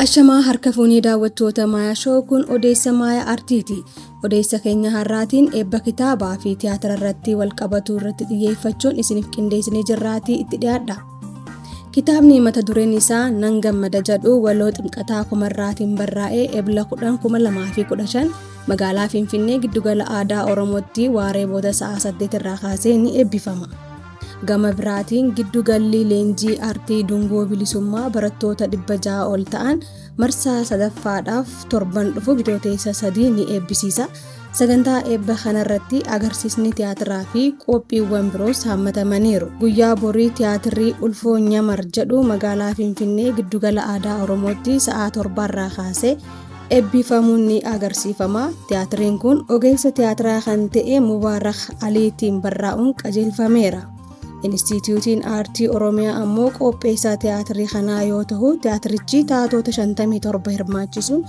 Ashamaa harka fuunee daawwattoota Maayaa Shoo kun odeessa Maayaa Aartiiti. Odeessa keenya har'aatiin eebba kitaabaa fi tiyaatira irratti walqabatu irratti xiyyeeffachuun isiniif qindeessinee jirraatii itti dhiyaadha. Kitaabni mata dureen isaa Nan Gammada jedhu waloo Ximqataa Kumarraatiin barraa'ee ebla 10/2015 magaalaa Finfinnee giddugala aadaa Oromootti waaree booda sa'a 8 irraa kaasee ni eebbifama. Gama biraatiin giddugalli leenjii aartii dungoo bilisummaa barattoota 600 ol ta'an marsaa sadaffaadhaaf torban dhufu bitootessa 3 ni eebbisiisa. Sagantaa eebba kanarratti agarsiisni tiyaatiraa fi qophiiwwan biroos hammatamaniiru. Guyyaa borii tiyaatirri Ulfoo Nyamar jedhu magaalaa Finfinnee giddugala aadaa Oromootti sa'a 7 irraa kaasee eebbifamuun ni agarsiifama. Tiyaatiriin kun ogeessa tiyaatiraa kan ta'e Mubaarak Aliitiin barraa'uun qajeelfameera. Instituutiin Aartii Oromiyaa ammoo qopheessaa tiyaatirii kanaa yoo ta'u, tiyaatirichi taatota 57 hirmaachisuun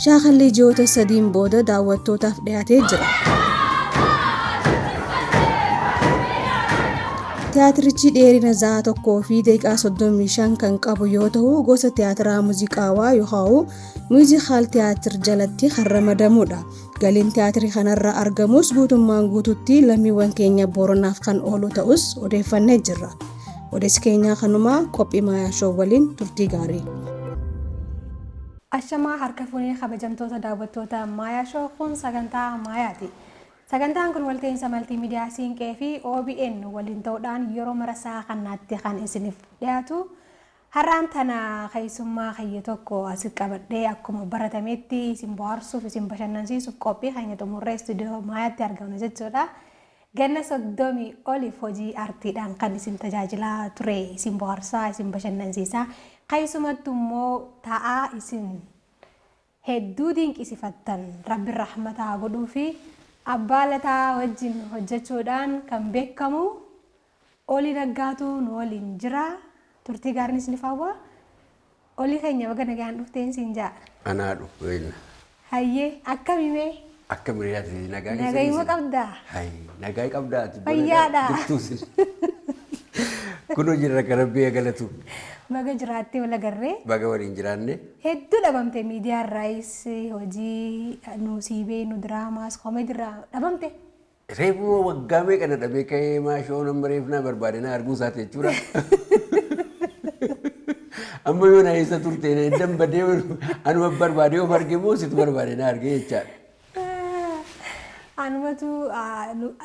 shaakalli ji'oota 3 booda daawwattootaaf dhiyaatee jira. Tiyaatirichi dheerina sa'a 1 fi daqiiqaa 35 kan qabu yoo ta'u, gosa tiyaatiraa muuziqaawaa yookaan muuzikaal tiyaatir jalatti kan ramadamudha. Galiin tiyaatirii kanarraa argamus guutummaan guututti lammiiwwan keenya Booronaaf kan oolu ta'us odeeffannee jirra. Odeessi keenyaa kanumaa qophii Maayaa Shoo waliin turtii gaarii. Ashamaa harka fuunee kabajamtoota daawwattoota Maayaa Shoo kun sagantaa Maayaati. Sagantaan kun walta'iinsa maltiimiidiyaa Siinqee fi OBN waliin ta'uudhaan yeroo marasaa kanatti kan isiniif dhiyaatu. Har'aan tana keessummaa kayya tokko as qabadhee akkuma baratametti isin bohaarsuuf isin bashannansiisuuf qophii keenya xumurree istuudiyoo Maayaatti argamna jechuudha. Ganna 30 oliif hojii aartiidhaan kan isin tajaajilaa ture isin bohaarsaa isin bashannansiisaa keessumattuu immoo taa'aa isin hedduu dinqisiifattan Rabbi rahmataa godhuu fi abbaa lataa wajjin hojjechuudhaan kan beekamu Olii Naggaatu nu waliin jira. Turtii gaariin isiniif hawwa. Olii keenya baga nagaan dhufteen siin jaa. Anaa dhufu. Hayyee akkamimee? Akkamii yaati nagaa keessa. Nagaa qabdaa? Nagaa qabdaa. Fayyaadha. Kun hojii irra Rabbii galatu. Baga jiraattee wal agarree. Baga waliin jiraanne. Hedduu dhabamte miidiyaa irraayis hojii nu siibee nu diraamaas koomedii irraa dhabamte. Reefuma waggaa meeqa dhabee ka'ee maashoo nama reefnaa barbaadinaa arguu isaati jechuudha. Amma yoo na eessa turte eddan badee anuma barbaadee of arge moo situ barbaadinaa arge jechaadha. Anumatu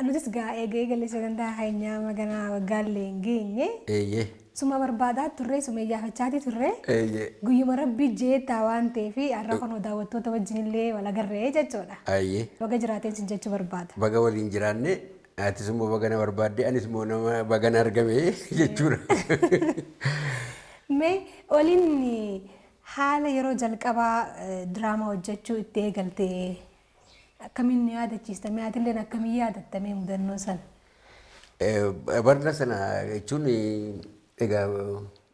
nutis eegee galee sagantaa keenyaa maganaa waggaallee hin geenye. Suma barbaadaa turre suma iyyaafachaatii turre. Guyyuma Rabbii jeettaa waan ta'eef har'a kan daawwattoota wajjinillee wal agarree jechuudha. Baga jiraateen sin jechuu barbaada. Baga waliin jiraanne atis immoo baga na barbaadde anis immoo nama baga na argame jechuudha. Mee Oliin haala yeroo jalqabaa diraamaa hojjechuu itti eegalte akkamiin yaadachiista? Mee atilleen akkamiin yaadattame mudannoo sana? Barna sana jechuun egaa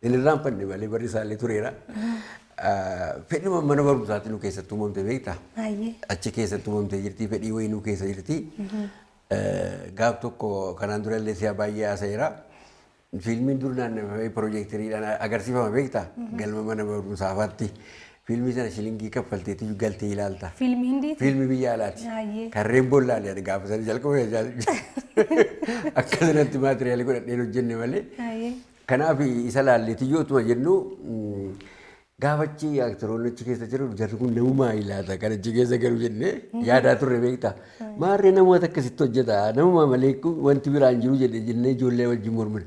inni irraanfanne malee barri isaallee tureera. Fedhii mana barumsaatti nu keessatti uumamte beektaa? Achi keessatti uumamtee jirti, fedhii wayii nu keessa jirti. Gaaf tokko kanaan durallee si'a baay'ee haasa'eera. Fiilmiin dur naannoo piroojektiriidhaan agarsiifama beektaa? Galma mana barumsaafaatti. Fiilmii sana shilingii kaffalteetii galtee ilaalta. Fiilmii Hindiiti? Fiilmii biyya alaati. Karreen boollaalee gaafa sana jalqabee akkasumatti maatiriyaalii godhadheen hojjenne malee. Kanaaf isa laalleetii yootuma jennu gaafachi aktoroonni achi keessa jiru jarri kun namumaa ilaata kan achi keessa galu jennee yaadaa turre beektaa? Maarree namoota akkasitti hojjeta namumaa malee wanti biraan jiru jennee ijoollee wajjin mormine.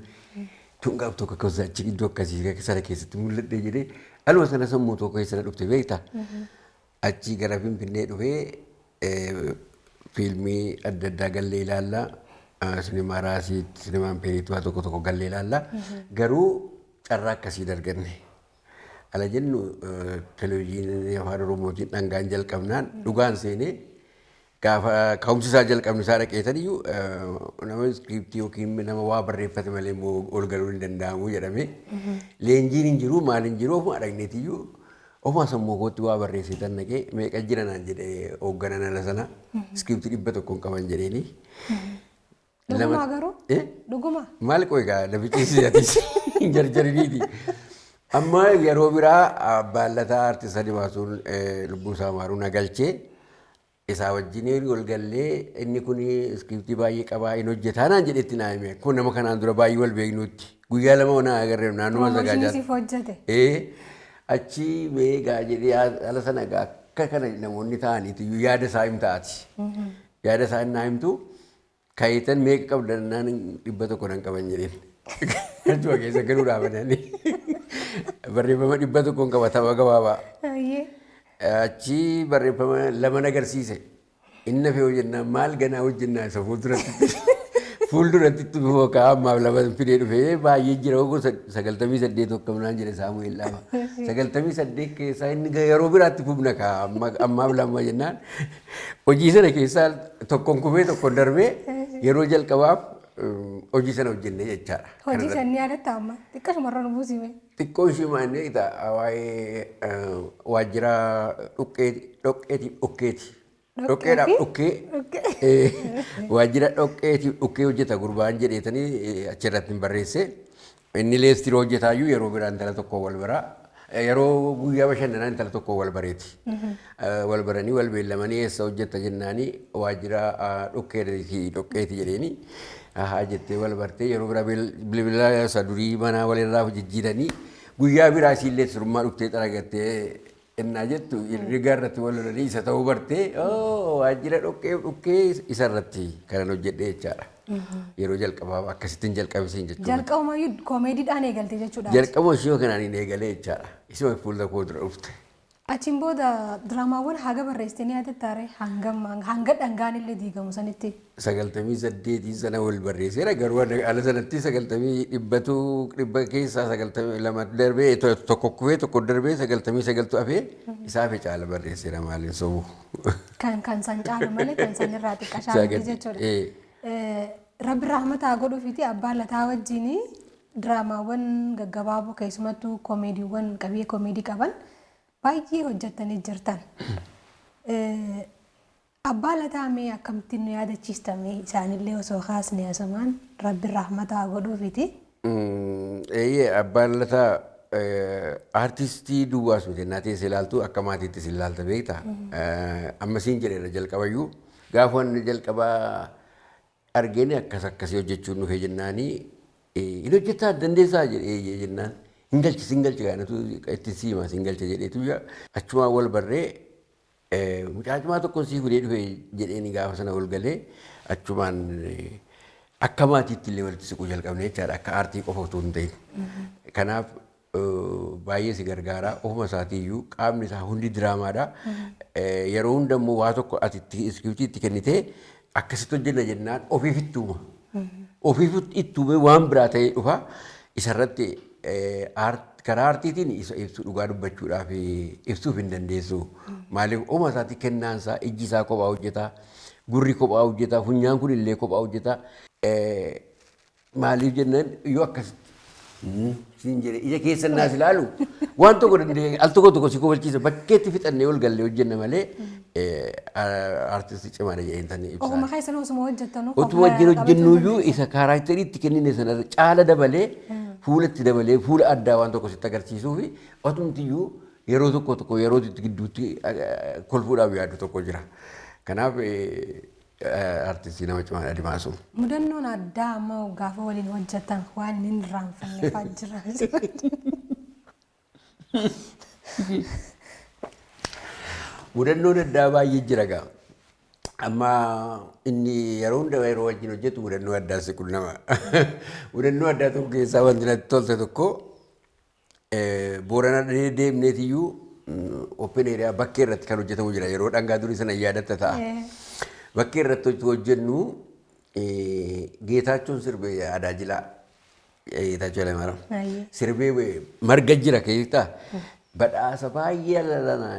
Tun gaaf tokko akkasumas achi iddoo akkasii sana keessatti mul'adhee jedhee aluma sana sammuu tokko keessa dhufte beektaa? Achi gara Finfinnee dhufee fiilmii adda addaa gallee ilaallaa. Sinimaa Raasiitti, sinimaan Peeriitti tokko tokko gallee ilaallaa. Garuu carraa akkasii darganne. Ala jennu televizyiinii afaan Oromootiin dhangaan jalqabnaan dhugaan seenee gaafa ka'umsisaa jalqabni isaa dhaqeetaniyyuu nama iskiriiptii yookiin nama waa barreeffate malee ol galuu hin danda'amu jedhamee leenjiin hin jiru maal hin jiru ofuma dhaqneetiyyuu ofuma sammuu kootti waa barreessitan naqee meeqa jira naan jedhee hoogganan ala sana iskiriiptii 100 hin qaban jedheeni. Dhuguma garuu? Dhuguma? Maal qoy egaa lafichi si'atis hin jarjariniiti. Amma yeroo biraa baallataa artist Adimaasuun lubbuu isaa maaruu nagalchee isaa wajjin wal gallee inni kun iskiriptii baay'ee qabaa hin hojjetaa naan jedhetti naa hime. Kun nama kanaan dura baay'ee wal beeknutti. Guyyaa lama onaa agarree naannuma sagaajaatti. Achi beekaa jedhee ala sana akka kana namoonni ta'aniitu yaada isaa himtaati. Yaada isaa innaa himtu kayitan meeqa qabdan naan 100 nan qaban jedheen. Achuma keessa galuu dhaabatanii barreeffama 100 qabatama gabaabaa. Achi barreeffama 2 agarsiise. Inni fi hojjennaan maal ganaa hojjennaa isa fuulduratti itti bifookaa ammaaf 2 fidee dhufee baay'ee jira ogu 98 tokkumnaan jedhe Saamu'eel Lama. 98 keessaa inni yeroo biraatti fufna kaa ammaaf 2 jennaan hojii sana keessaa tokkoon kufee tokkoon darbee yeroo jalqabaaf hojii sana hojjennee jechaadha. Hojii sana ni yaadatta amma xiqqoo shumarra nu buusime. Xiqqoo shimaannee waa'ee waajjira dhoqqeeti. Dhoqqeedhaaf dhoqqee waajjira dhoqqeetiif dhoqqee hojjeta gurbaan jedheetanii achirratti hin barreesse. Inni leestiroo hojjetaayyuu yeroo biraa intala tokko wal baraa. Yeroo guyyaa bashannanaa intala tokko wal bareeti. Wal baranii wal beellamanii eessa hojjetta jennaanii waajjira dhoqqeeti jedheeni. Haa jettee wal bartee yeroo biraa bilbila isa durii manaa walirraa jijjiiranii guyyaa biraa isiillee surummaa dhuftee xaragattee innaa jettu rigaa irratti wal lolanii isa ta'uu bartee waajjira dhoqqee isarratti kanan hojjedhee jechaadha. Yeroo jalqabaa akkasittiin jalqabisiin jechuudha. Jalqabumayyuu koomeediidhaan eegalte jechuudha. Jalqabuma ishee kanaan hin eegalee jechaadha. Isuma fuula koo dura dhufte. Achiin booda diraamaawwan haga barreessitee ni yaadattaare hanga dhangaan illee diigamu sanitti. 98 sana wal barreesseera garuu ala sanatti 100 keessaa 92 darbee tokko kufee tokko darbee 99 hafee isaa fi caala barreesseera maaliin sobu. Kan san caalu malee kan san irraa xiqqashaa jechuudha. Rabbi rahmataa godhuufiiti abbaa lataa wajjin diraamaawwan gaggabaaboo keessumattuu koomeediiwwan qabiyyee koomeedii qaban baay'ee hojjettanii jirtan. Abbaa lataa mee akkamittiin nu yaadachiistame isaanillee osoo kaasne asamaan rabbi rahmataa godhuufiiti. Abbaan lataa artistii duwwaas miti naa teessee ilaaltu akka maatiittis ilaalta beekta. Ammasiin jedheera jalqabayyuu gaafa inni jalqabaa argeen akkasii hojjechuun dhufee jennaanii hin hojjetaa dandeessaa jedhee jennaan hin galchi gaanatu itti siimaa hin galcha jedheetu achumaan wal barree mucaacumaa tokkoon sii fudhee dhufee jedheeni gaafa sana wal galee achumaan akka maatiitti illee walitti siquu jalqabne jechaadha akka aartii qofa otoo hin ta'in. Kanaaf baay'ee si gargaara ofuma isaatiiyyuu qaamni isaa hundi diraamaadha. Yeroo hundammoo waa tokko ati iskiriptii kennitee akkasitti hojjenna jennaan ofiif ittuuma. Ofiif ittuumee waan biraa ta'ee dhufa isarratti karaa aartiitiin ibsu dhugaa dubbachuudhaaf ibsuuf hin dandeessu. Maaliif ofuma isaatti kennaansaa ijji isaa kophaa hojjetaa gurri kophaa hojjetaa funyaan kun illee kophaa hojjetaa. Maaliif jennaan yoo akkasitti siin jedhee ija keessa naas ilaalu waan tokko danda'e al tokko si kobalchiisa bakkeetti fixannee ol gallee hojjenna malee aartistii cimaadha jedheen tanii ibsaa. Ogummaa keessan osuma hojjettanuu otuma wajjin hojjennuyyuu isa kaaraakteriitti kennine sanarra caala dabalee fuulatti dabalee fuula addaa waan tokko sitti agarsiisuu fi otumtiyyuu yeroo tokko yeroo gidduutti kolfuudhaaf yaadu tokko jira. Kanaaf artistii nama cimaadha Adimaasuu. Mudannoon addaa ammoo gaafa waliin hojjetan waan inni irraanfanneefaa jira. Mudannoon addaa baay'ee jira gaa. Amma inni yeroo hunda yeroo wajjin hojjetu mudannoo addaa si qunnama. Mudannoo addaa tokko keessaa wanti natti tolte tokko Boorana deemneetiyyuu open area bakkee irratti kan hojjetamu jira yeroo dhangaa durii sana yaadatta ta'a. Bakkee irratti hojjennu Geetaachoon sirbee aadaa jilaa Geetaachoo Lamaaram sirbee marga jira keessaa badhaasa baay'ee alalana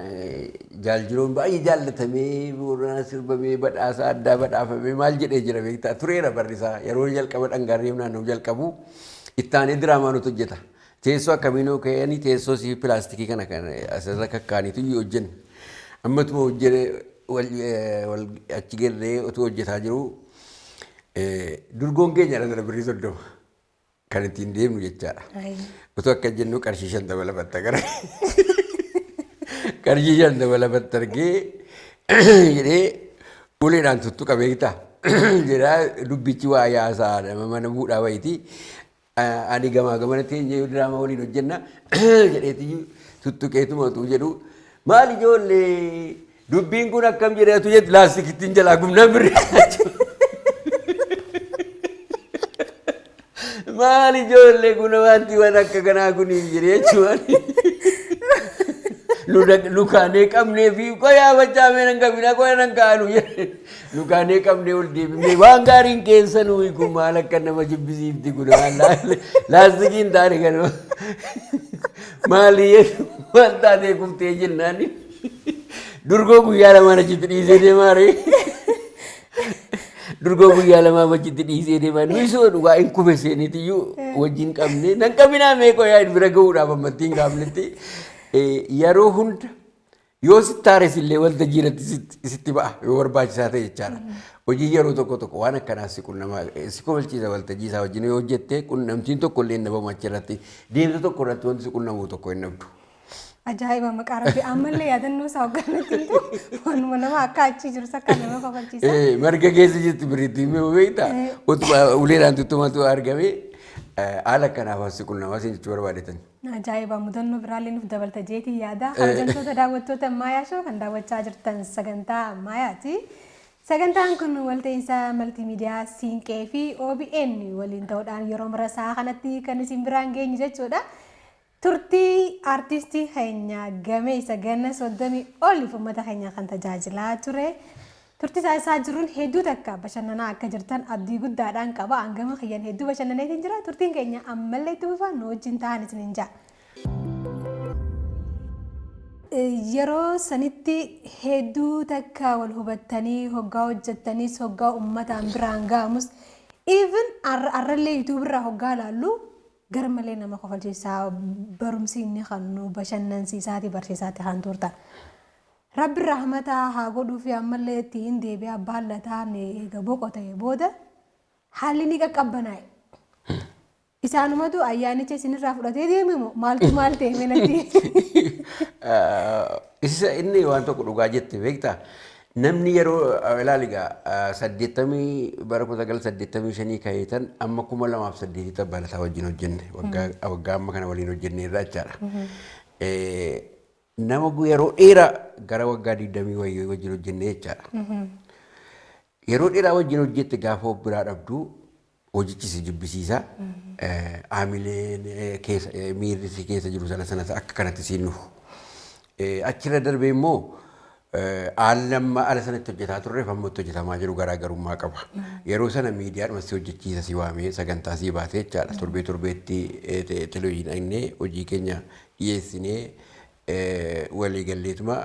jaaljiroon baay'ee jaallatamee Boorana sirbamee badhaasa addaa badhaafamee maal jedhee jira beektaa tureera barrisaa yeroo jalqaba dhangaarree naannoo jalqabu ittaanee diraamaa nuti hojjeta. Teessoo akkamiinoo ka'anii teessoo si pilaastikii kana asirra kakkaaniitu hojjenna. Ammatuma hojjene achi gallee otoo hojjetaa jiru durgoon keenya dhala birrii 30. kan ittiin deemnu jechaadha. Otoo akka jennu qarshii 50 lafatta gara qarshii 50 lafatta argee jedhee uleedhaan tuttuqa beektaa jedhaa dubbichi waa yaasaa mana buudhaa wayitii ani gamaa gamana teenyee diraamaa waliin hojjenna jedheeti tuttuqeetuma utuu jedhu maal ijoollee dubbiin kun akkam jedheetu jedhu laastikittiin jalaa gumnaan birrii maal ijoollee kun wanti waan akka kanaa kun jedhee jechuun lukaanee qabnee fi qoyaa bachaamee nan qabina qoya nan kaanu lukaanee qabnee ol deebifnee waan gaariin keessa nuyi kun maal akka nama jibbisiifti kun laastikiin taane kanuma maali waan taatee kuftee jennaan durgoo guyyaa lamaan achitti dhiisee deemaa ree durgoo guyyaa lamaan achitti dhiisee deemaa nuyi soo dhugaa hin kube seeniitiyyuu wajjin qabnee nan qabinaa mee qoyaa bira gahuudhaaf ammattiin gaafnetti yeroo hunda yoo sittaares illee waltajjii irratti sitti ba'a yoo barbaachisaa ta'e jechaadha. Hojii yeroo tokko waan akkanaas si qunnamsiisa waltajjii isaa wajjin yoo hojjette qunnamtiin tokko illee hin dhabamu achirratti deemsa tokko irratti wanti si qunnamuu tokko hin dhabdu. Ajaa'iba maqaa rabbi ammallee yaadannoo isaa hogganatti waanuma nama akka achi jiru sakka nama kofalchiisa. Marga keessa jirti biriitti himee beektaa uleedhaan tuttumatu argame haala kanaaf asi qunnamaa siin jechuu barbaadetan. Ajaa'iba mudannoo biraallee nuuf dabalta jeetii yaada. Kabajamtoota daawwattoota Ammayyaa Shoo kan daawwachaa jirtan sagantaa Ammayyaati. Sagantaan kun walta'iinsa maltiimiidiyaa Siinqee fi OBN waliin ta'uudhaan yeroo murasaa kanatti kan isin biraan geenyu jechuudha. Turtii artistii keenya gameessa ganna 30 oliif uummata keenya kan tajaajilaa ture. Turtii isaa jiruun hedduu takka bashannanaa akka jirtan abdii guddaadhaan qaba. Hangama kiyyan hedduu bashannaneetiin jira. Turtiin keenya ammallee itti fufaa nu wajjin ta'an isiniin jaa. Yeroo sanitti hedduu takka wal hubattanii hoggaa hojjettaniis hoggaa uummataan biraan ga'amus even arrallee YouTube irraa hoggaa laallu garmalee nama kofalchiisaa barumsi inni kan nu bashannansiisaati barsiisaati kan turtan. Rabbi rahmataa haa godhuu fi ammallee ittiin deebi'aa baallataan eega boqotee booda haalli ni qaqqabbanaa'e. Isaanumatu ayyaanicha isinirraa fudhatee deeme moo maaltu maal ta'e menatti? Isa inni waan tokko dhugaa jette beektaa namni yeroo ilaaligaa 1985 kayetan amma 2008 tabbalataa wajjin hojjenne waggaa amma kana waliin hojjenne irraa jechaadha. Nama yeroo dheeraa gara waggaa 20 wajjin hojjenne jechaadha. Yeroo dheeraa wajjin hojjette gaafa biraa dhabduu hojichi si jibbisiisa. Aamileen miirri si keessa jiru sana akka kanatti siin nufu. Achirra darbee immoo aalamma ala sanatti hojjetaa turre fammatti hojjetamaa jiru garaagarummaa qaba. Yeroo sana miidiyaadhuma si hojjechiisa si waamee sagantaa si baatee jechaadha. Torbeetti televezyiinii hojii keenya dhiyeessinee walii galleetuma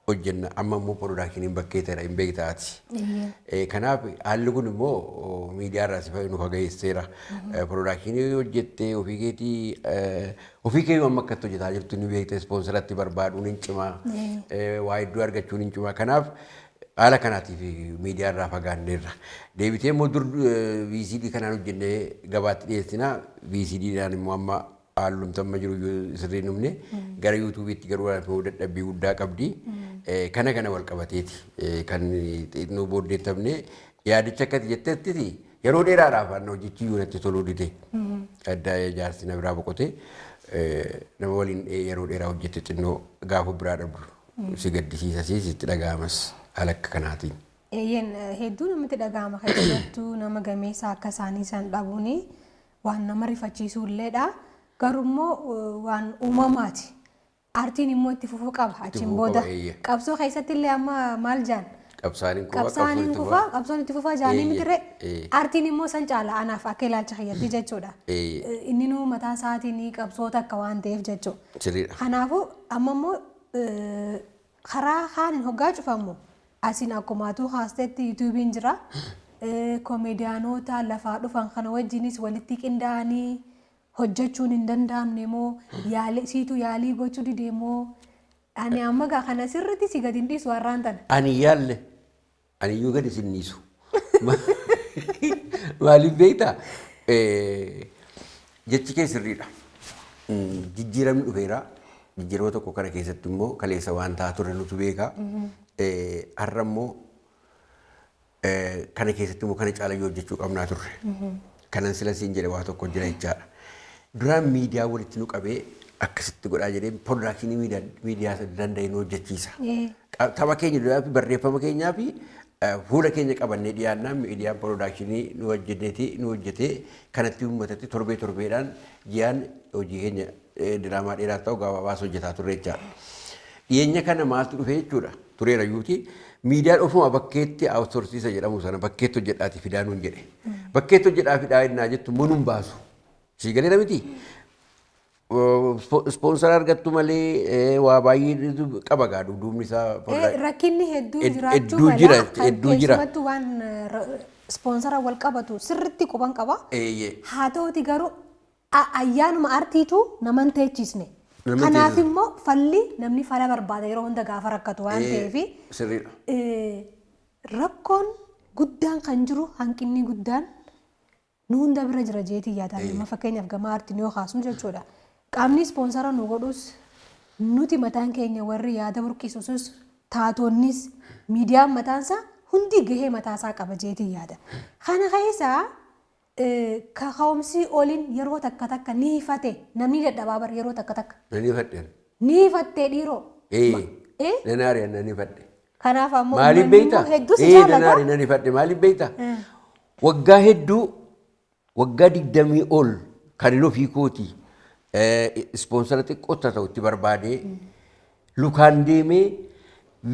hojjenna amma immoo piroodaakshiniin bakkee ta'edha hin beektaati. Kanaaf haalli kun immoo miidiyaa irraa si fayyadu fagayeesseera. Piroodakshinii hojjettee ofii keetii amma akkatti hojjetaa jirtu ni beekte ispoonsaratti barbaaduun hin cimaa waa hedduu argachuun hin cimaa. Kanaaf haala kanaatiif miidiyaa irraa fagaanneerra. Deebitee immoo dur VCD kanaan hojjennee gabaatti dhiyeessinaa VCDdhaan immoo amma hallumtamma jiru sirrii numne gara YouTubeetti garuu dadhabbii guddaa qabdi. Kana wal qabateeti kan nu booddeettamne yaadicha akkati jettetti yeroo dheeraadhaaf anna hojichi yuunatti toluu dide adda jaarsi na biraa boqote nama waliin yeroo dheeraa hojjette xinnoo gaafa biraa dhabdu si gaddisiisa sitti dhaga'amas haala akka kanaatiin. Hedduu namatti dhaga'ama keessattuu nama gameessa akka isaanii san dhabuun waan nama rifachiisuu illeedha. Garummoo waan uumamaati. Artiin immoo itti fufuu qaba achiin booda. Qabsoo keessatti illee amma maal jaan? Qabsoon itti fufaa jaanii mitirre. Artiin immoo san caala anaaf akka ilaalcha fayyaddi jechuudha. Inni nuu mataa isaatiin qabsoota akka waan ta'eef jechuudha. Kanaafuu amma immoo karaa haaniin hoggaa cufamu asiin akkumaatu haasteetti yuutuubiin jira. Komeediyaanota lafaa dhufan kana wajjinis walitti qindaa'anii hojjechuun hin danda'amne moo siitu yaalii gochuu dide moo ani amma gaa kana sirriitti si gadi hin dhiisu warraan tana. Ani yaalle ani iyyuu gadi sin dhiisu. Maaliif beektaa jechi kee sirriidha. Jijjiiramni dhufeera. Jijjiirama tokko kana keessatti immoo kaleessa waan ta'aa ture nutu beeka. Har'a immoo kana keessatti immoo kana caala yoo hojjechuu qabnaa turre. Kanan sila siin jedhe waa tokko jira jechaadha. Duraan miidiyaa walitti nu qabee akkasitti godhaa jedhee piroodakshinii miidiyaa danda'e nu hojjechiisa. Tapha keenya duraa fi barreeffama keenyaa fi fuula keenya qabannee dhiyaannaan miidiyaan piroodakshinii nu hojjetee kanatti uummatatti torbeedhaan ji'aan hojii keenya diraamaa dheeraa ta'u gabaabaas hojjetaa turre jechaadha. Dhiyeenya kana maaltu dhufee jechuudha tureera yuuti miidiyaan ofuma bakkeetti awusorsiisa jedhamu sana bakkeetti hojjedhaati fidaa nuun jedhe. Bakkeetti hojjedhaa fidaa innaa jettu manuun baasu. Sii galeera miti. Ispoonsara argattu malee waa baay'ee qaba gaadhu duubni isaa. Rakkinni hedduu jiraachuu mala keessumattuu waan ispoonsara wal qabatu sirriitti quban qaba. Haa ta'uti garuu ayyaanuma artiitu naman teechisne. Kanaaf immoo falli namni fala barbaada yeroo hunda gaafa rakkatu waan ta'eef rakkoon guddaan kan jiru hanqinni guddaan nu hunda bira jira jeetii yaadame fakkeenyaaf gama artiin yoo kaasnu jechuudha. Qaamni ispoonsara nu godhus nuti mataan keenya warri yaada burqisuus taatoonnis miidiyaan mataansaa hundi gahee mataasaa qaba jeetii yaada. Kana keessaa kaka'umsi oliin yeroo takka ni hifate namni dadhabaa bar yeroo takka. Ni hifattee dhiiroo. Nanaariyan nan hifadhe. Kanaaf ammoo maaliif beektaa? hedduu si jaalata. Nanaariyan nan hifadhe maaliif beektaa? Waggaa hedduu waggaa 20 ol kan hin ofii kooti ispoonsara xiqqoota ta'utti barbaadee lukaan deemee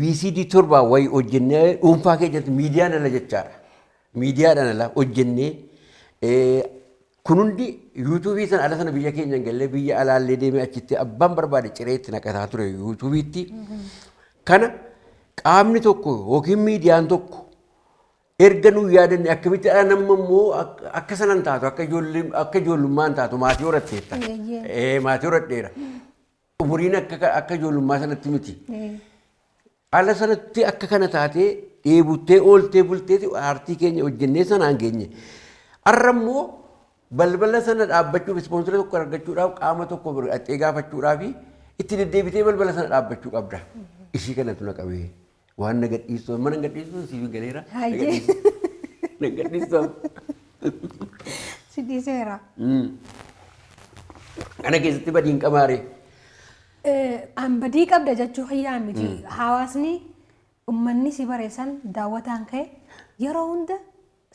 VCD 7 wayii hojjennee dhuunfaa keessatti miidiyaan ala jechaadha. Miidiyaadhaan ala hojjennee kun hundi yuutuubii sana ala sana biyya keenya hin galle biyya alaallee deemee achitti abbaan barbaade ciree itti naqataa ture yuutuubiitti. Kana qaamni tokko yookiin miidiyaan tokko erga nu yaadanne akkamitti nama immoo akka sanan taatu akka ijoollummaan taatu maatii horatteetta. Maatii horadheera. Umuriin akka ijoollummaa sanatti miti. Ala sanatti akka kana taatee dheebuttee ooltee bulteeti aartii keenya hojjennee sanaan geenye. Har'a immoo balbala sana dhaabbachuuf ispoonsara tokko argachuudhaaf qaama tokko dhaqxee gaafachuudhaaf itti deddeebitee balbala sana dhaabbachuu qabda. Ishii kanatu na qabee. Waan na gadhiistu mana gadhiistu siif galeera. Na gadhiistu. Si dhiiseera. Kana keessatti badiin qamaare. An badii qabda jechuu hayyaa miti. Hawaasni uummanni si bareessan daawwataan ka'e yeroo hunda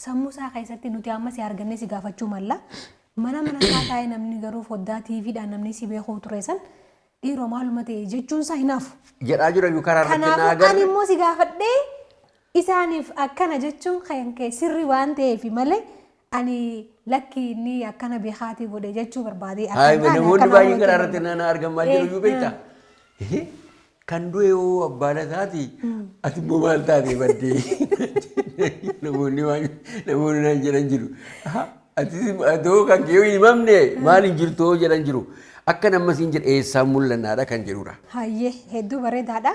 sammuu isaa keessatti nuti amma si argannee si gaafachuu malla. Mana isaa taa'ee namni garuu foddaa TVdhaan namni si beekuu tureessan. Dhiiroo maaluma ta'e jechuun isaa hinaafu. Jedhaa jira yookaan karaa irratti naa agarra. Kanaafuu ani immoo si gaafadhee isaaniif akkana jechuun kan kee sirri waan ta'eef malee ani lakki inni akkana beekaatii godhe jechuu barbaade. Namoonni baay'een karaa irratti na argan maal jedhu iyyuu beektaa? Kan du'e hoo abbaala taati ati immoo maal taatee baddee namoonni naan jedhan jiru. Ati kan kee hin himamne maal hin jirtu jedhan jiru. Akka nama siin jedhe eessaan mul'annaadha kan jedhudha. Hayyee hedduu bareedaadha.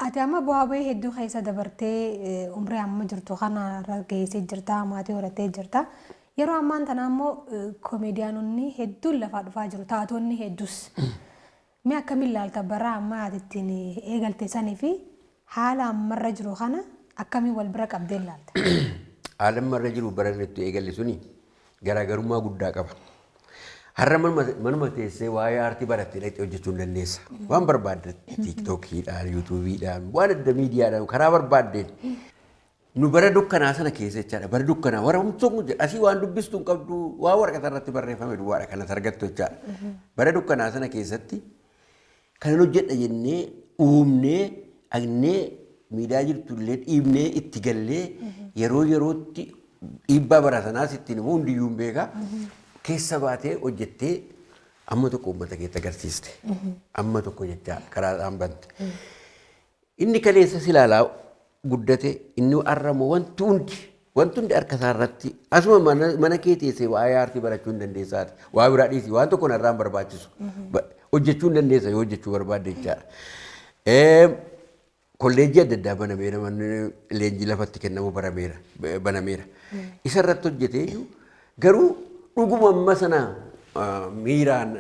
Ati amma bu'aa bahii hedduu keessa dabartee umrii amma jirtu kana geessee jirta maatii horattee jirta. Yeroo ammaan tana ammoo komeediyaanonni hedduun lafaa dhufaa jiru taatonni hedduus. Mee akkamiin ilaalta bara amma ati ittiin eegalte sanii fi haala ammarra jiru kana akkamiin wal bira qabdee ilaalta? Haala ammarra jiru bara irratti eegalle suni garaagarummaa guddaa qaba. Har'a manuma teessee waa'ee aartii barattee dhaqxee hojjechuu hin dandeessa. Waan barbaadde tiiktokiidhaan, yuutuubiidhaan, waan adda miidiyaadhaan karaa barbaaddeen nu bara dukkanaa sana keessa jechaadha. Bara dukkanaa warra humtuun asii waan dubbistu hin qabdu waa waraqata irratti barreeffame duwwaadha kanas argattu jechaadha. Bara dukkanaa sana keessatti kan hojjedha jennee uumnee agnee miidiyaa jirtullee dhiibnee itti gallee yeroo yerootti dhiibbaa bara sanaas ittiin immoo hundiyyuu hin beekaa. Keessa baatee hojjettee amma tokko uummata keetti agarsiiste. Amma tokko jechaa karaadhaan bante. Inni kaleessa silaalaa guddate inni har'amoo wanti hundi harka isaa irratti asuma mana kee teessee waa'ee aartii barachuu hin dandeessaati. Waa biraa dhiisii waan tokko narraan barbaachisu. Hojjechuu hin dandeessa yoo hojjechuu barbaadde jechaadha. Kolleejjii adda addaa banameera manni leenjii lafatti kennamu banameera. Isa irratti hojjetee garuu dhuguma amma sana miiraan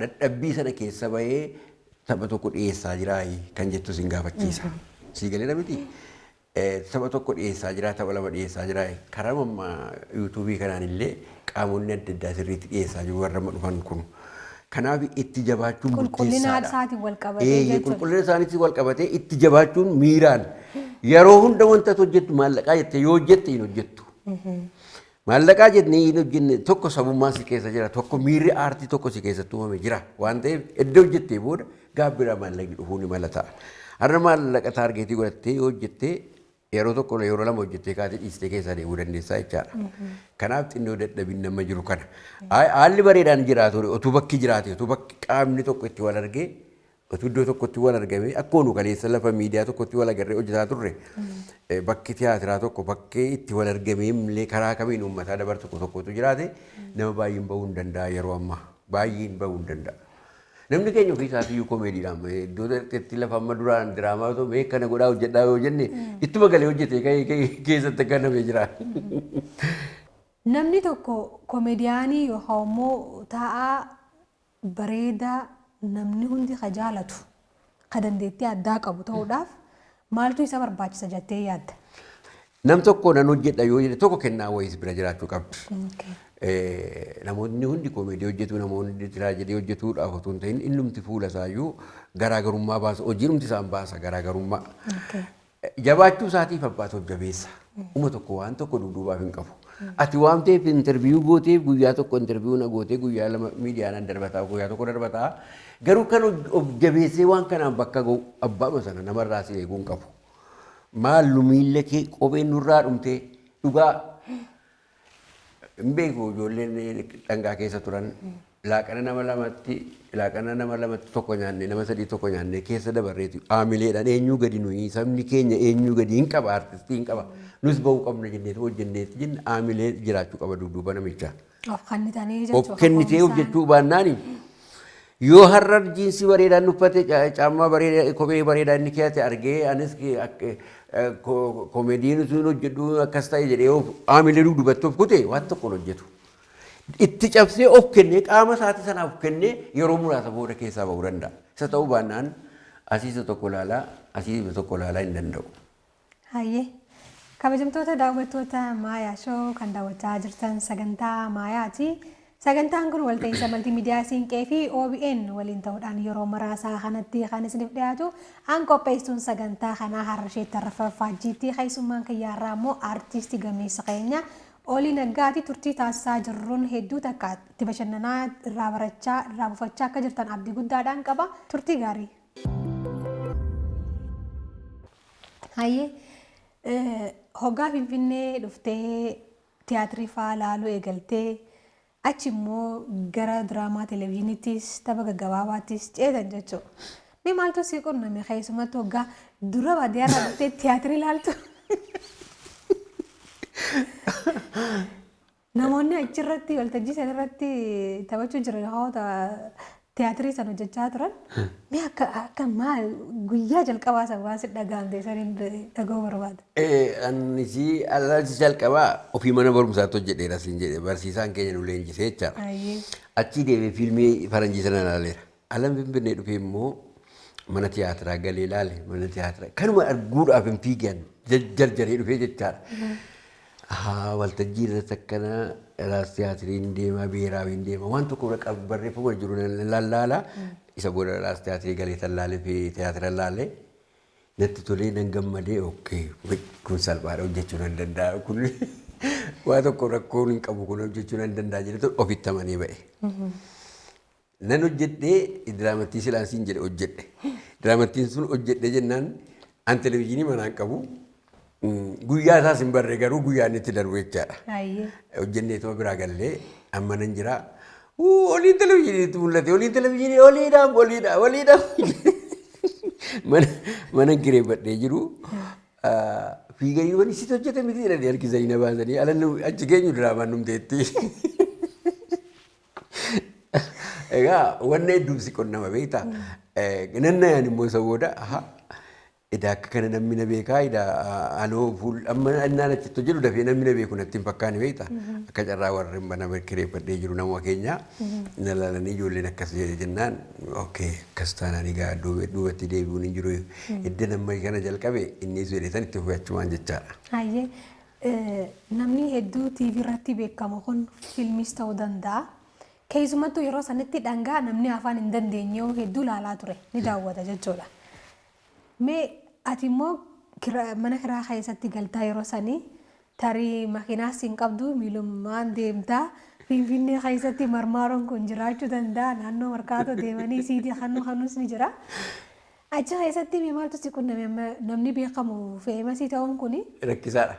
dadhabbii sana keessa bahee tapha tokko dhiyeessaa jiraa kan jettu sin gaafachiisa. Sii galee miti. Tapha tokko dhiyeessaa jira, tapha lama dhiyeessaa jira. Karaa amma yuutuubii kanaan illee qaamonni adda addaa sirriitti dhiyeessaa jiru warra dhufan kun. Kanaaf itti jabaachuun qulqullina isaatiin wal qabatee jechuudha. Qulqullina isaaniitiin wal qabatee itti jabaachuun miiraan yeroo hunda wanta hojjettu maallaqaa jettee yoo hojjette hin hojjettu. Maallaqaa jennee hin hojjenne tokko sabummaa si keessa jira, tokko miirri aartii tokko si keessatti uumame jira. Waan ta'eef iddoo hojjettee booda gaabbiraa maallaqni dhufuu ni mala ta'a. Har'a maallaqa taargeetii godhattee yoo hojjettee yeroo tokko yeroo lama hojjettee kaatee dhiistee keessaa deemuu dandeessaa jechaadha. Kanaaf xinnoo dadhabbiin nama jiru kana. Haalli bareedaan jiraatu otuu bakki jiraate otuu bakki qaamni tokko itti wal argee otuu iddoo tokkotti wal argame akkuma nu kaleessa lafa miidiyaa tokkotti wal agarree hojjetaa turre bakki tiyaatiraa tokko bakki itti wal argamee illee karaa kamiin uummataa dabar tokkotu jiraate nama baay'een bahuu hin danda'a yeroo ammaa baay'een bahuu hin danda'a. Namni keenya ofii isaatiiyyuu koomeediidhaan iddoo itti lafa amma duraan diraamaa otoo mee kana godhaa hojjedhaa yoo jenne ittuma galee hojjetee keessatti akka namee jira. Namni tokko koomeediyaanii yookaan immoo taa'aa bareedaa namni hundi ka jaalatu ka dandeettii addaa qabu ta'uudhaaf maaltu isa barbaachisa jettee yaadda? Nam tokko nan hojjedha yoo jedhe tokko kennaa wayiis bira jiraachuu qabdi. Namoonni hundi koomeedii hojjetu namoonni tiraajedii hojjetuudhaaf otoo hin ta'in innumti fuula isaayyuu garaagarummaa baasa hojiinumti isaan baasa garaagarummaa. Jabaachuu isaatiif abbaatu jabeessa. Uma tokko waan tokko duubaaf hin qabu. Ati waan ta'eef interviiyuu gooteef guyyaa tokko interviiyuu na gootee guyyaa lama miidiyaadhaan darbataa guyyaa tokko darbataa garuu kan of jabeessee waan kanaan bakka ga'u abbaama sana namarraa si eeguu hin qabu. Maallu miilla kee kopheen nurraa dhumtee dhugaa hin beeku ijoolleen dhangaa keessa turan laaqana nama lamatti tokko nyaanne nama sadii tokko nyaanne keessa dabarreeti aamileedhaan eenyuu gadi nuyi sabni keenya eenyuu gadi hin qaba artistii hin qaba nus bahuu qabna jenneeti hojjenneeti jenne aamilee jiraachuu qaba dudduuba namichaa. Of kennitee hojjechuu baannaani yoo har'a jiinsi bareedaan uffate caammaa bareedaa kophee bareedaa inni keessa argee anis koomeediin sun hojjedhu akkas ta'e jedhee aamilee dudduubatti of kute waan tokkoon hojjetu. Itti cabsee of kennee qaama isaati sanaaf kennee yeroo muraasa booda keessaa bahuu danda'a. Isa ta'uu baannaan asiisa tokko ilaalaa asiisa tokko ilaalaa hin danda'u. Hayyee kabajamtoota daawwattoota Maayaa Shoo kan daawwachaa jirtan sagantaa Maayaati. Sagantaan kun walta'iinsa maltiimiidiyaa Siinqee fi OBN waliin ta'uudhaan yeroo maraasaa kanatti kan isiniif dhiyaatu an qopheessuun sagantaa kanaa Harrasheetti Arfaffaajiitti keessummaan kiyyaarraa immoo aartistii gameessa keenya Olii Naggaati turtii taasisaa jirruun hedduu takka itti bashannanaa irraa barachaa irraa buufachaa akka jirtan abdii guddaadhaan qaba turtii gaarii. Hayyee hoggaa Finfinnee dhuftee tiyaatirii fa'aa laaluu eegaltee achi immoo gara diraamaa televezyiiniittis tapha gaggabaabaattis ceetan jechuudha. Mee maaltu si qunname keessumatti hoggaa dura baadiyyaarraa dhuftee tiyaatirii laaltu? Namoonni achirratti waltajjii sanarratti taphachuu jiran hawaasa tiyaatirii sana hojjechaa turan mee akka maal guyyaa jalqabaa sana waan si dhagahamte saniin dhaga'uu barbaada. Anis alaalchi jalqabaa ofii mana barumsaatti hojjedheera siin jedhe barsiisaan keenya nu leenjisee jechaadha. Achii deemee fiilmii faranjii sana ilaaleera. Alam Finfinnee dhufee immoo mana tiyaatiraa galee ilaale mana tiyaatiraa kanuma arguudhaaf hin fiigan jarjaree dhufee jechaadha. Waltajjii irratti akkana raas tiyaatiriin deema biiraawiin deema waan tokko barreeffama jiru lallaala isa booda raas tiyaatirii galee tallaalee fi tiyaatira laalee natti tolee nan gammadee ookee kun salphaadha hojjechuu nan danda'a kun waa tokko rakkoon hin qabu kun hojjechuu nan danda'a jedhe ofitti amanee ba'e. Nan hojjedhee diraamattii silaansiin jedhe hojjedhe. Diraamattiin sun hojjedhe jennaan an televezyiinii manaan qabu. Guyyaa isaas hin barree garuu guyyaan itti darbu jechaadha. Hojjennee tuma biraa gallee amma nan jira. Oliin televezyiiniitti mul'ate oliin televezyiinii oliidhaan mana kireeffadhee jiru. Fiiganii waan isitti hojjete miti jedhanii harkisanii na baasanii alan achi geenyu diraamaan numteetti. Egaa wanna hedduun si qonnama beektaa. Nannayaan immoo isa booda Edaa akka kana namni na beekaa anoo amma innaan achitti jedhu dafee namni na beeku natti hin fakkaane beekta. Akka carraa warri mana kireeffadhee jiru nama keenya na laalanii ijoolleen akkas jennaan akkas taanaan egaa duubatti deebi'uun hin jiru. Edda namni kana jalqabe inni jedhee san itti fudhachumaan jechaadha. Namni hedduu TV irratti beekamu kun fiilmis ta'uu danda'a. Keessumattuu yeroo sanitti dhangaa namni afaan hin dandeenye hedduu laalaa ture ni daawwata jechuudha. Mee ati immoo mana kiraa keessatti galtaa yeroo sanii tarii makiinaas hin qabdu miilummaan deemtaa Finfinnee keessatti marmaaroon kun jiraachuu danda'a naannoo markaatoo deemanii siidii hannuus ni jira. Achi keessatti mee maaltu si qunname namni beekamu feemasii ta'uun kuni? Rakkisaadha.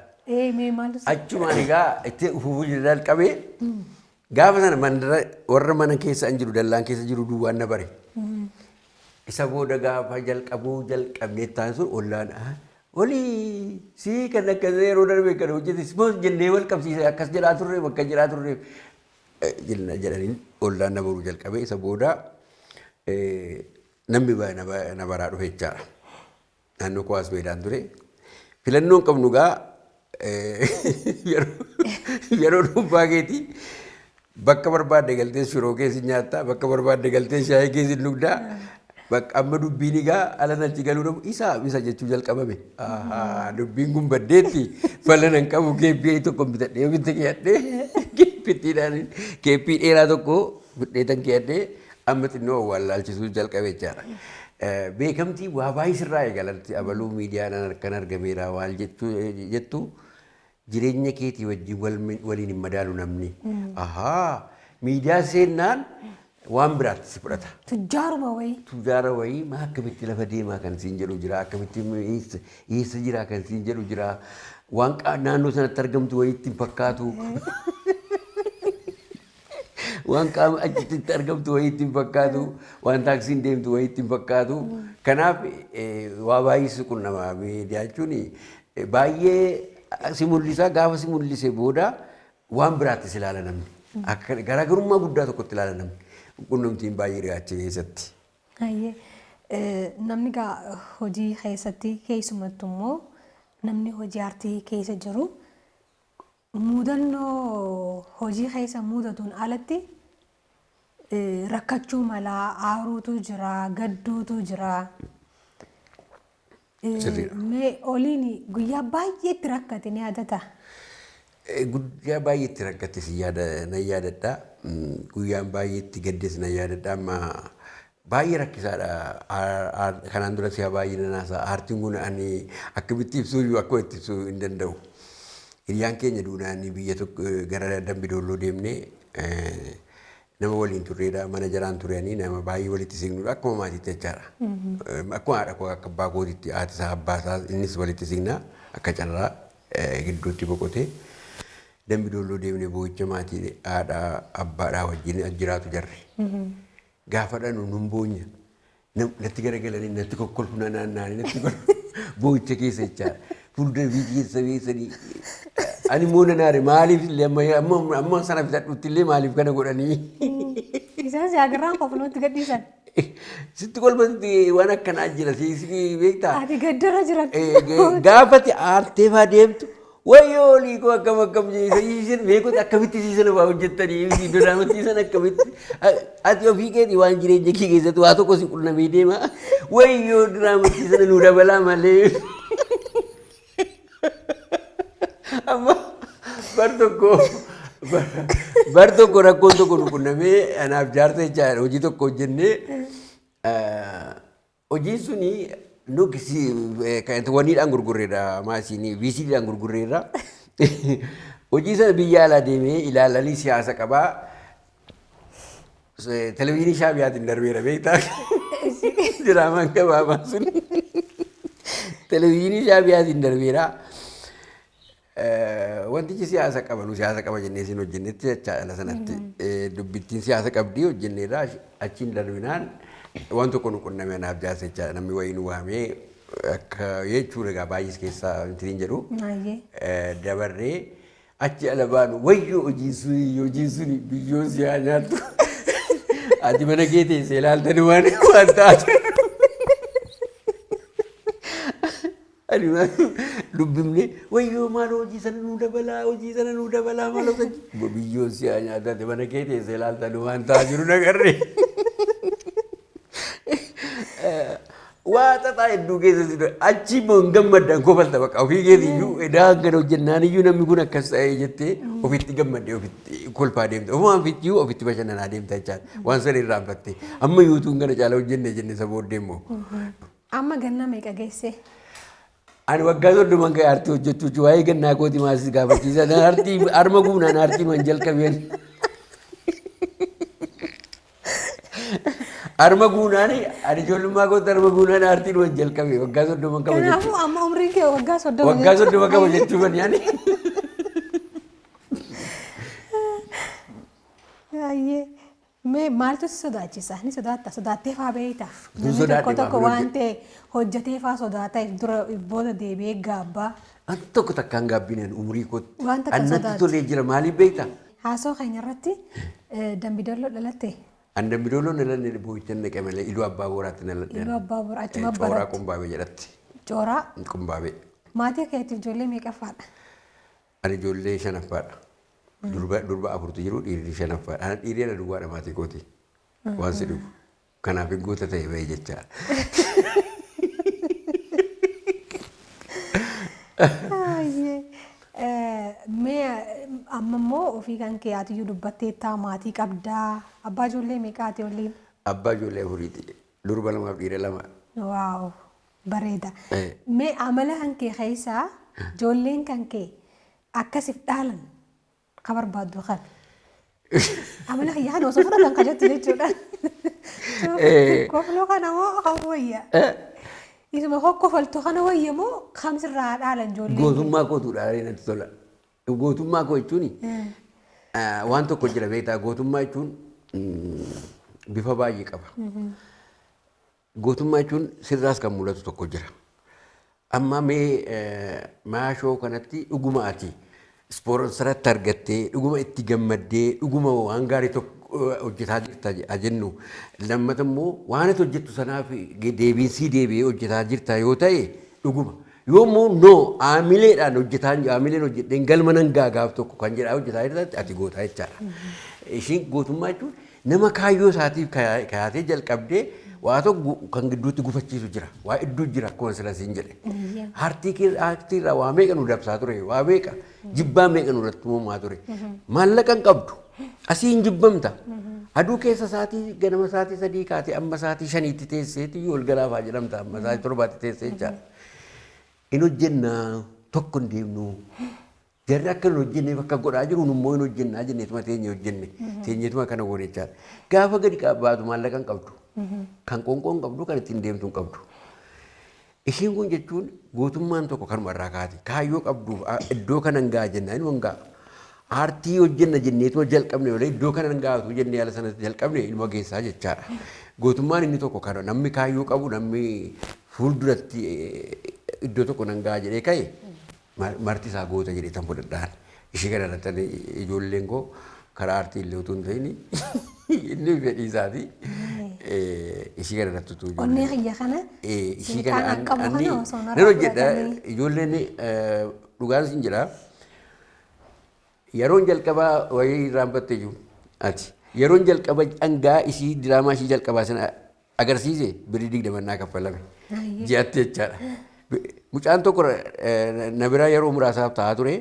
Mee maaltu si? Achumaan egaa itti ufufuu jalqabee gaafa sana mandara warra mana keessa hin jiru dallaan keessa jiru duwwaan na bare. Isa booda gaafa jalqabnee ta'an sun ollaan olii sii kan akka yeroo darbee kan hojjete simoo jennee wal qabsiise akkas jedhaa turre bakka jedhaa turre jedhanii ollaan na baruu jalqabee isa booda namni baay'ee na baraa dhufe jechaadha. Naannoo kuwaas beedaan ture. Filannoon qabnu gaa yeroo dhuunfaa keetii bakka barbaadde galtee shiroo keessi nyaattaa bakka barbaadde galtee shaayii keessi dhugdaa. Bakka amma dubbiin egaa ala natti galuu dhabu isa jechuu jalqabame. Dubbiin kun baddeetti fala nan qabu keeppii tokko bitadhee bitte keeyadhee keeppii dheeraa tokko bitteetan keeyadhee amma xinnoo wallaalchisuu jalqabe jechaadha. Beekamtii waa baay'ee sirraa eegalatti abaluu miidiyaan kan argameera waan jettu jireenya keetii wajjin waliin hin madaalu namni. Miidiyaa seennaan waan biraatti si fudhata. Tujjaara wayii maa akkamitti lafa deemaa kan siin jedhu jira akkamitti eessa jira kan siin jedhu jira waan naannoo sanatti argamtu wayii ittiin fakkaatu waan qaama achitti argamtu wayii ittiin fakkaatu waan taaksiin deemtu wayii ittiin fakkaatu kanaaf waa baay'ee si qunnama miidiyaa jechuun baay'ee si mul'isa gaafa si mul'ise booda waan biraatti si ilaala namni garaagarummaa guddaa tokkotti ilaala namni. Qunnamtiin baay'ee dhiyaachee keessatti. Namni hojii keessatti keessumattuu immoo namni hojii aartii keessa jiru mudannoo hojii keessa mudatuun alatti rakkachuu malaa aaruutu jira gadduutu jira. Mee oliin guyyaa baay'eetti rakkate ni yaadata? Guyyaa baay'eetti rakkate na yaadadha. Guyyaan baay'eetti gaddes na yaadadha amma baay'ee rakkisaadha. Kanaan dura si'a baay'ee nanaasaa aartiin kun ani akkamitti ibsuu akkuma itti ibsuu hin danda'u. Hiriyyaan keenya duunaan biyya tokko gara Dambidolloo deemnee nama waliin turreedha mana jaraan turanii nama baay'ee walitti siqnudha akkuma maatiitti jechaadha. Akkuma haadha koo akka abbaa kootitti haati isaa abbaa isaa innis walitti siqna akka carraa gidduutti boqotee. Dambidolloo deemnee boo'icha maatii haadha abbaadhaa wajjin jiraatu jarre. Gaafa dhanu nun boonya natti garagalanii natti kokkolfu naanna'anii natti boo'icha keessa jechaadha. Fuuldura biyyi keessa beeksanii ani immoo nanaare maaliif illee amma sana bitadhutti illee maaliif kana godhanii. Isaan agarraan qofnuutti gadhiisan. Sitti kolfatti waan akkanaa jira beektaa. Ati gaddara jiran. Gaafati aartee faa deemtu. Wayyoo liikoo akkam jiisan beekota akkamitti siisan waa hojjettanii diraamatti akkamitti ati ofii keetii waan jireenya kee keessatti waa tokko si qunnamee deema wayyoo diraamatti sana nu dabalaa malee amma bar tokko rakkoon tokko nu qunnamee anaaf jaarsa jecha hojii tokko hojjennee hojiin suni Nukisi waniidhaan gurgurreedha maasiinii VCDdhaan gurgurreedha. Hojii sana biyya alaa deemee ilaalanii siyaasa qabaa. Televezyiinii Shaabiyaatiin darbeera beektaa. Diraamaan gabaabaan sun. Televezyiinii Shaabiyaatiin darbeera. Wantichi siyaasa qaba nu siyaasa qaba jennee siin hojjennetti jechaadha sanatti. Dubbittiin siyaasa qabdii hojjenneedha achiin darbinaan. Waan tokko nu qunname anaaf jaarsa jechaadha namni wayii nu waamee akka jechuudha egaa baay'ees keessaa intiriin jedhu dabarree achi ala baanu wayyoo hojiin suni biyyoon siyaa nyaattu ati mana kee teessee ilaaltanii waan taate Ani dubbifne wayyoo maal hojii sana nuu dabalaa maal hojii biyyoon si'aa nyaatate mana kee teessee ilaaltan waan ta'aa jiru nagarree. Waa xaxaa hedduu keessa achi immoo hin gammaddan kofalta baqa ofii keetiyyuu edaa hangana hojjennaan iyyuu namni kun akkas ta'ee jettee ofitti gammaddee ofitti kolfaa deemta. Ofumaan ofitti ofitti bashannanaa deemta jechaadha. Waan sana irraanfattee amma yuutuun gana caala hojjenne jenne isa booddee immoo. Amma ganna meeqa geesse? Ani waggaa soddoman ka'e aartii hojjechuuti waa'ee gannaa kooti maasis gaafachiisa. Aartii harma guunaan aartii man jalqabeen. Harma guunaan ani ijoollummaa kooti harma guunaan aartiin man jalqabe waggaa soddoman qaba jechuudha. Kanaafuu amma umriin kee waggaa soddoma. Waggaa soddoma qaba jechuudha yaani. Mee maaltu si sodaachisa? Ni sodaatta? Sodaattee faa beektaa? Namni tokko tokko waan ta'e hojjetee faa sodaata dura booda deebi'ee gaabbaa. Wanti tokko takkaan gaabbineen umurii kooti. Waan takka Annatti sodaatu. tolee jira maaliif beektaa? Haasoo keenya irratti Dambidolloo dhalatte? An Dambidolloo nalanne boo'ichan naqe malee iluu abbaa booraatti naladhe. Iluu abbaa boora achuma Cooraa baratti. qumbaabee jedhatti. Cooraa? Qumbaabee. Maatii keetiif ijoollee meeqaffaadha? Ani ijoollee shanaffaadha. Durba afurtu jiru dhiirri shanaffaadha. Ana dhiirri duwwaadha maatii kooti. Waan si dhufu. Kanaaf hin goota ta'e bahee jechaadha. Mee amma immoo ofii kan kee atiyyuu dubbattee taa maatii qabdaa. Abbaa ijoollee meeqaati waliin? Abbaa ijoollee afuriiti. Durba lamaaf dhiira lama. Waaw bareeda. Mee amala kan kee keessaa ijoolleen kan kee akkasiif dhaalan ka barbaaddu kan? Amala yaada osoo fudhatan ka jettu jechuudha. Kofloo kana moo kan wayya? Isuma hokkofaltu kana wayya moo kamsirraa dhaalan ijoolleen? Gootummaa kootu dhaalee natti tola. Gootummaa koo jechuun waan tokko jira beektaa gootummaa jechuun bifa baay'ee qaba. Gootummaa jechuun sirraas kan mul'atu tokko jira. Amma mee maashoo kanatti dhuguma ati ispoonsarratti argattee dhuguma itti gammaddee dhuguma waan gaarii tokko hojjetaa jirta jennu lammata immoo waan ati hojjettu sanaaf deebiinsii deebi'ee hojjetaa jirta yoo ta'e dhuguma. Yoo immoo noo aamileedhaan hojjetaa aamileen hojjedheen galma nan gaagaaf tokko kan jedhaa hojjetaa jirta ati gootaa jechaadha. Ishiin gootummaa jechuun nama kaayyoo isaatiif kaayatee jalqabdee waa tokko kan gidduutti gufachiisu jira. Waa iddoo jira akkuma sila siin jedhe. Aartii irraa waa meeqa nu dabsaa ture waa meeqa jibbaa meeqa nu irratti uumamaa ture. Maallaqa hin qabdu asii hin jibbamta. Aduu keessa saatii ganama saatii sadii kaatee amma saatii shaniitti teesseetii ol galaafaa jedhamta amma saatii torbaatti teessee jechaadha. In hojjennaa tokko hin deemnu. Jarri akka hin hojjenneef akka godhaa jiru immoo hin hojjennaa jenneetuma teenye hojjenne teenyeetuma kana goone jechaadha. Gaafa gadi baatu maallaqa hin qabdu. Kan qoonqoo hin qabdu kan ittiin deemtu hin qabdu. Ishiin kun jechuun gootummaan tokko kanuma irraa kaati. Kaayyoo qabdu iddoo kana hin ga'a jennaa inni hin ga'a. Aartii hojjenna jenneetuma jalqabne malee iddoo kana hin gaatu jennee haala sanatti jalqabne ilma geessaa jechaadha. Gootummaan inni tokko kana namni kaayyoo qabu namni fuulduratti iddoo tokko nan ga'a jedhee ka'e marti isaa goota jedhee tan fudhadhaan. Ishii kana irratti ijoolleen koo karaa aartii illee utuu hin ta'in inni fedhii isaati. Ishii kana irratti utuu ijoolleen. Onnee xiyya kana? Ishii kana qabu osoo nan hojjedha ijoolleen dhugaan siin jedha. Yeroon jalqabaa wayii irraanfattee jiru ati. Yeroon jalqaba dhangaa ishii diraamaa ishii jalqabaa sana agarsiise birrii 20 kaffalame. Ji'atti jechaadha. Mucaan tokko na biraa yeroo muraasaaf ta'aa ture.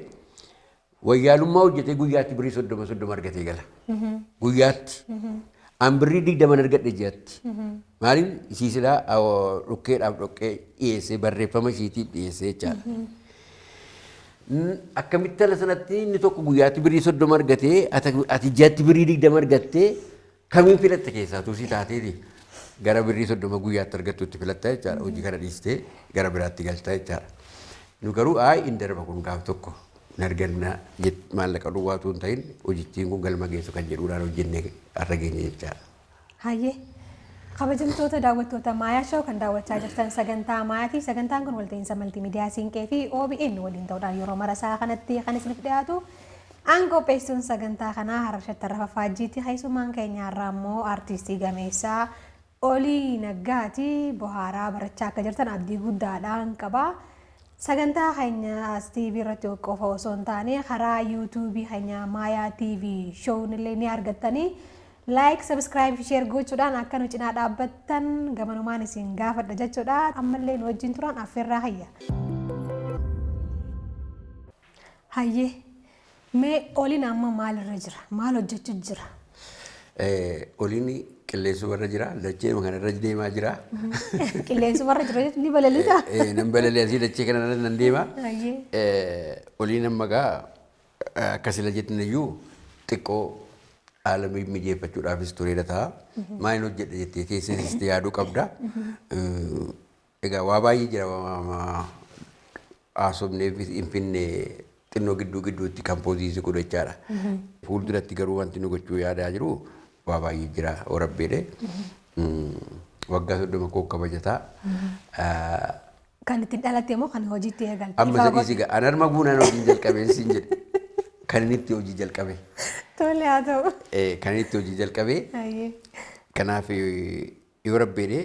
Wayyaalummaa hojjetee guyyaatti birrii 30 argatee gala. Guyyaatti. An birrii 20 argadhe ji'atti. Maaliif ishii silaa dhukkeedhaaf dhoqqee dhiyeessee barreeffama ishiitiif dhiyeessee jechaadha. Akkamitti ala sanatti inni tokko guyyaatti birrii 30 argatee ati ji'atti birrii 20 argattee kamiin filatte keessaa tuusii taateeti gara birrii 30 guyyaatti argattutti filatta jechaadha. Hojii kana dhiistee gara biraatti galtaa jechaadha. Nu garuu hin darba kun gaaf tokko hin arganna maallaqa duwwaatu hin ta'in hojittiin kun galma geessu kan jedhuudhaan hojjennee har'a geenye jechaadha. Hayyee kabajamtoota daawwattoota Maayaa Shoo kan daawwachaa jirtan sagantaa Maayaatiif sagantaan kun walta'iinsa maltiimiidiyaa Siinqee fi OBN waliin ta'uudhaan yeroo marasaa kanatti kan isiniif dhiyaatu qopheessuun sagantaa kanaa Harashatti Rafafaajjiitti keessummaan keenya irraa immoo aartistii gameessaa Olii Naggaati bohaaraa barachaa akka jirtan abdii guddaadhaan qaba. Sagantaa keenya as TV irratti qofa osoo hin taane karaa YouTube keenya Maayaa TV show'n illee ni argattanii like, subscribe, share gochuudhaan akka nu cinaa dhaabbattan gamanumaan isin gaafadha jechuudha. Ammallee nu wajjin turan affeerraa hayya. Hayyee mee oliin amma maalirra jira? Maal hojjechuu jira? Oliin qilleensu warra jira, dachee kanarra deemaa jira. Qilleensu warra jira jechuun ni balalisa? Nan balalee asii dachee kanarra nan deema. Oliin amma gaa akkasila jettin iyyuu xiqqoo haala mijeeffachuudhaafis tureera ta'a. Maaliin hojjedha jettee teessisiste yaaduu qabda. Egaa waa baay'ee jira haasofneef hin finne xinnoo gidduutti kampoozisii godhachaadha. Fuulduratti garuu wanti nu gochuu yaadaa jiru waa baay'ee jira warabbeedhe. Waggaa 30 koo kabajataa. Kan ittiin dhalatte moo kan hojiitti eegalte? Amma sadii siga anarma guunaan hojii jalqabeen siin jedhe. Kan inni itti hojii jalqabe. Tole haa ta'u. Kan inni itti hojii jalqabe. Kanaaf yoo rabbeedhe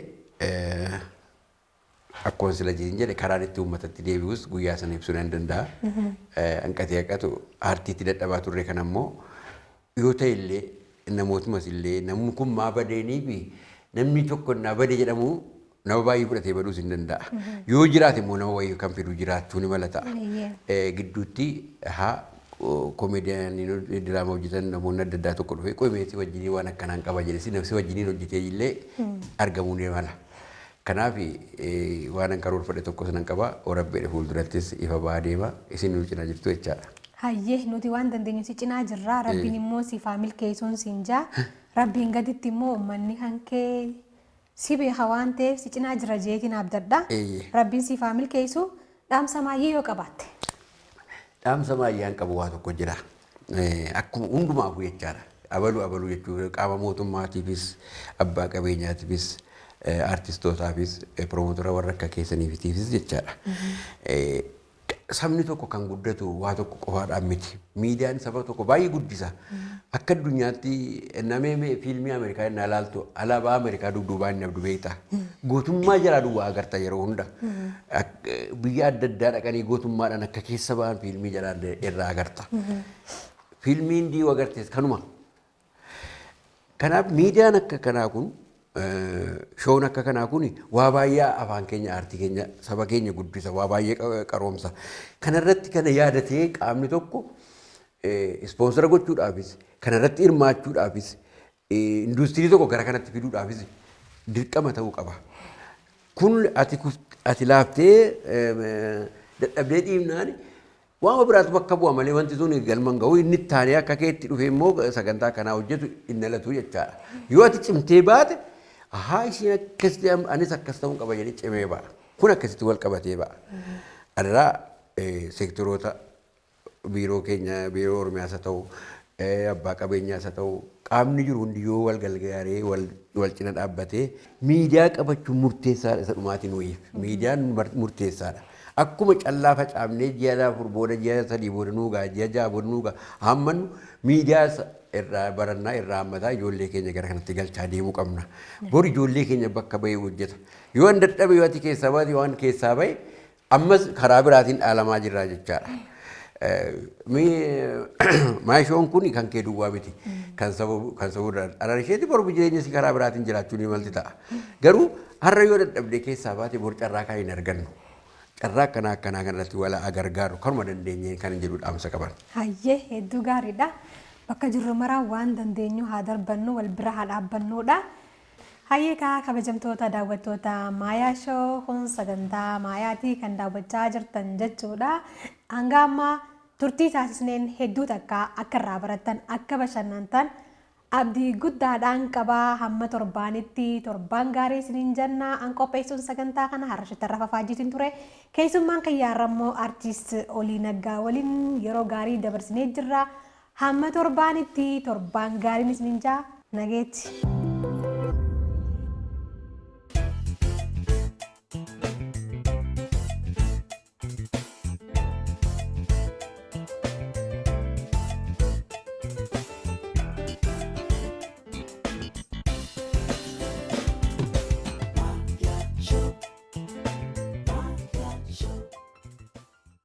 akkuma sila jedhe karaan itti uummatatti deebi'us guyyaa sana ibsuu nan danda'a. Hanqatee haqqatu aartiitti dadhabaa turre kan ammoo yoo ta'e illee namootumas illee namni kun maa badeenii fi namni tokko naa bade jedhamu nama baay'ee fudhatee baduus hin danda'a. Yoo jiraate immoo nama wayii kan fidu jiraachuu ni mala ta'a. Gidduutti komeediyaanii diraama hojjetan namoonni adda addaa tokko dhufee qomeetii wajjinii waan akkanaan qaba jedhe namsi wajjiniin hojjetee illee argamuu ni mala. Kanaaf waan karoorfadhe tokko sanan qaba warabbeedhe fuuldurattis ifa ba'aa deema isin nu cinaa jirtu jechaadha. Hayyee nuti waan dandeenyu si cinaa jirra rabbiin immoo siifaa milkeessuun siin jaa rabbiin gaditti immoo uummanni kan kee si beeka waan ta'eef si cinaa jira jeetiin abdadha. Rabbiin siifaa milkeessu dhaamsa maayyee yoo qabaatte. Dhaamsa maayyaan qabu waa tokko jira. Akkuma hundumaaf jechaadha. Abaluu jechuudha qaama mootummaatiifis abbaa qabeenyaatiifis artistootaafis promootora warra akka keessaniifis jechaadha. Sabni tokko kan guddatu waa tokko qofaadhaan miti. Miidiyaan saba tokko baay'ee guddisa. Akka addunyaatti namee fiilmii Ameerikaa innaa ilaaltu alaabaa Ameerikaa dudduubaa inni abdu beekta. Gootummaa jalaa duwwaa agarta yeroo hunda. Biyya adda addaa dhaqanii gootummaadhaan akka keessa ba'an fiilmii jalaa irraa agarta. Fiilmiin diiwaa agartees kanuma. Kanaaf miidiyaan akka kanaa kun shoon akka kanaa kun waa baay'ee afaan keenya aartii keenya saba keenya guddisa waa baay'ee qaroomsa. Kanarratti kana yaadatee qaamni tokko ispoonsara gochuudhaafis kanarratti hirmaachuudhaafis industirii tokko gara kanatti fiduudhaafis dirqama ta'uu qaba. Kun ati laaftee dadhabdee dhiibnaan waan biraatu bakka bu'a malee wanti sun galman ga'u inni taanee akka keetti dhufee immoo sagantaa kanaa hojjetu inni alatu jechaadha. Yoo ati cimtee baate isheen akkasitti anis akkas ta'uu qaba jedhee cimee ba'a. Kun akkasitti wal qabatee ba'a. Irraa seektoroota biiroo keenya biiroo Oromiyaas haa ta'u abbaa qabeenyaas haa ta'u qaamni jiru hundi yoo wal gargaaree wal cina dhaabbatee miidiyaa qabachuun murteessaadha isa dhumaatiin wayiif. Miidiyaan murteessaadha. Akkuma callaa facaafnee ji'a 4 booda ji'a 3 booda nuugaa ji'a 6 booda nuugaa hammannu miidiyaa irraa barannaa irraa hammataa ijoollee keenya gara kanatti galchaa deemuu qabna. Bor ijoollee keenya bakka bahee hojjeta. Yoo hin dadhabe yoo ati keessaa baate waan keessaa bahe ammas karaa biraatiin dhaalamaa jirra jechaadha. Maashoon kun kan kee duwwaa miti. Kan sabuu dhala isheetti borbu jireenya si karaa biraatiin jiraachuu ni malti ta'a. Garuu har'a yoo dadhabdee keessaa baate bor carraa kan hin argannu. Carraa akkanaa kanarratti wal gargaaru kanuma dandeenyeen kan jedhu dhaamsa qaban. Hayyee hedduu gaariidha. Bakka jirru maraa waan dandeenyu haa darbannu wal bira haa dhaabbannuudha. Hayyee kabajamtoota daawwattoota Maayaa Shoo kun sagantaa Maayaatii kan daawwachaa jirtan jechuudha. Hanga ammaa turtii taasisneen hedduu takka akka irraa barattan akka bashannantan abdii guddaadhaan qabaa hamma torbaanitti torbaan gaarii isiniin jenna an qopheessuun sagantaa kana har'ashitti irra fafaajiitiin ture keessummaan kiyyaarrammoo artiist Olii Naggaa waliin yeroo gaarii dabarsinee jirra hamma torbaanitti torbaan gaariin isiniin jaa nageetti.